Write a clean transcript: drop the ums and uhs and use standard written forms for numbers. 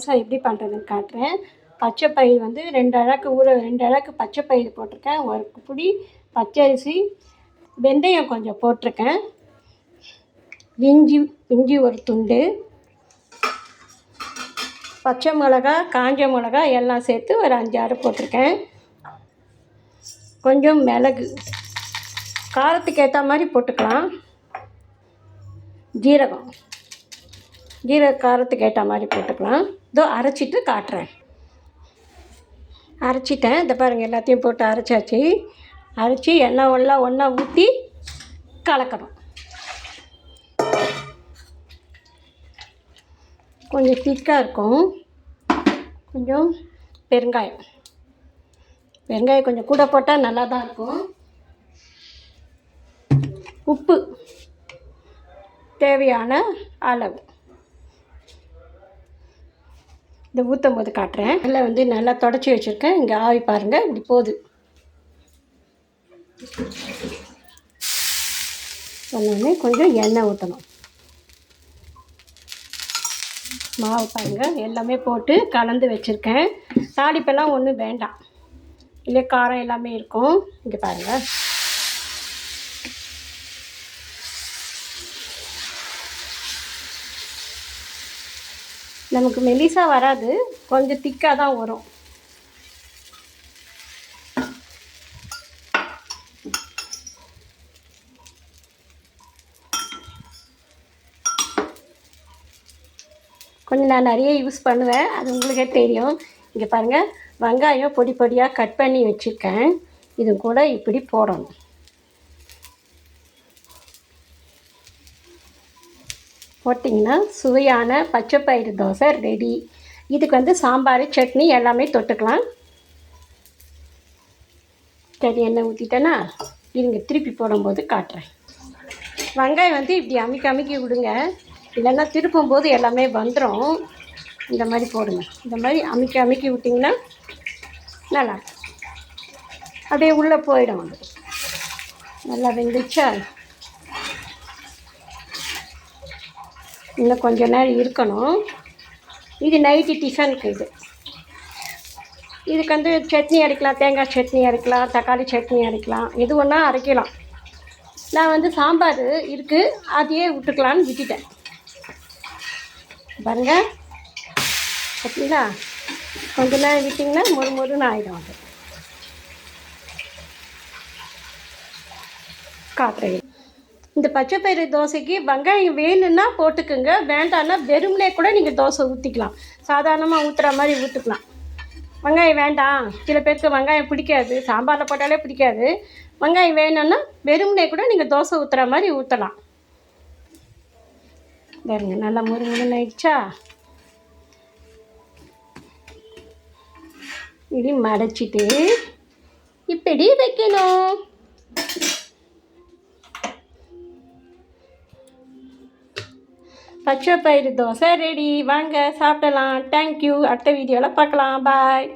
தோசை எப்படி பண்ணுறதுன்னு காட்டுறேன். பச்சை பயிர் வந்து 2 அழகு பச்சை பயிர் போட்டிருக்கேன். 1 பிடி பச்சரிசி, வெந்தயம் கொஞ்சம் போட்டிருக்கேன், இஞ்சி ஒரு துண்டு, பச்சை மிளகா, காஞ்ச மிளகா எல்லாம் சேர்த்து ஒரு 5 6 போட்டிருக்கேன். கொஞ்சம் மிளகு, காரத்துக்கு ஏற்ற மாதிரி போட்டுக்கலாம். ஜீரகம் காரத்துக்கு ஏற்ற மாதிரி போட்டுக்கலாம். இதோ அரைச்சிட்டு காட்டுறேன். அரைச்சிட்டேன். இதை பாருங்கள், எல்லாத்தையும் போட்டு அரைச்சாச்சு. அரைச்சி எண்ணெய் ஒன்றா ஊற்றி கலக்கணும். கொஞ்சம் திக்காக இருக்கும். கொஞ்சம் பெருங்காயம் கொஞ்சம் கூட போட்டால் நல்லா தான் இருக்கும். உப்பு தேவையான அளவு. இதை ஊற்றும் போது காட்டுறேன். இதில் வந்து நல்லா தொடச்சி வச்சுருக்கேன். இங்கே ஆவி பாருங்கள், இப்படி போகுது. சொன்னோடனே கொஞ்சம் எண்ணெய் ஊற்றணும். மாவு பாருங்கள், எல்லாமே போட்டு கலந்து வச்சுருக்கேன். தாளிப்பெல்லாம் ஒன்றும் வேண்டாம், இல்லை காரம் எல்லாமே இருக்கும். இங்கே பாருங்கள், நமக்கு மெலிசா வராது, கொஞ்சம் திக்காக தான் வரும். கொஞ்சம் நான் நிறைய யூஸ் பண்ணுவேன், அது உங்களுக்கே தெரியும். இங்கே பாருங்கள், வெங்காயம் பொடி பொடியாக கட் பண்ணி வச்சுருக்கேன். இது கூட இப்படி போடணும். போட்டிங்கன்னா சுவையான பச்சை பயிறு தோசை ரெடி. இதுக்கு வந்து சாம்பார், சட்னி எல்லாமே தொட்டுக்கலாம். சரி, எண்ணெய் ஊற்றிட்டேன்னா இருங்க, திருப்பி போடும்போது காட்டுறேன். வெங்காயம் வந்து இப்படி அமுக்கி விடுங்க, இல்லைன்னா திருப்பும்போது எல்லாமே வந்துடும். இந்த மாதிரி போடுங்க. இந்த மாதிரி அமுக்கி விட்டிங்கன்னா நல்லாயிருக்கும். அப்படியே உள்ளே போயிடும். வந்து நல்லா வெந்துச்சா? இன்னும் கொஞ்சம் நேரம் இருக்கணும். இது நைட்டு டிஃபனுக்கு. இதுக்கு வந்து சட்னி அரைக்கலாம், தேங்காய் சட்னி அரைக்கலாம், தக்காளி சட்னி அரைக்கலாம், எது ஒன்றா அரைக்கலாம். நான் வந்து சாம்பார் இருக்குது, அதையே விட்டுக்கலான்னு விட்டுட்டேன். பாருங்க, பார்த்தீங்களா? கொஞ்ச நேரம் விட்டிங்கன்னா மொறுன்னு ஆகிடும். அது காட்டுறேன். இந்த பச்சை பயிறு தோசைக்கு வெங்காயம் வேணும்னா போட்டுக்குங்க, வேண்டாம்னா வெறும்னே கூட நீங்கள் தோசை ஊற்றிக்கலாம். சாதாரணமாக ஊற்றுற மாதிரி ஊற்றிக்கலாம். வெங்காயம் வேண்டாம், சில பேருக்கு வெங்காயம் பிடிக்காது, சாம்பாரில் போட்டாலே பிடிக்காது. வெங்காயம் வேணும்னா வெறும்னே கூட நீங்கள் தோசை ஊற்றுற மாதிரி ஊற்றலாம். பாருங்க, நல்லா முறுன்னு ஆயிடுச்சா? இப்படி மடைச்சிட்டு இப்படி வைக்கணும். பச்சை பயிறு தோசை ரெடி. வாங்க சாப்பிடலாம். தேங்க்யூ. அடுத்த வீடியோவில் பார்க்கலாம். பாய்.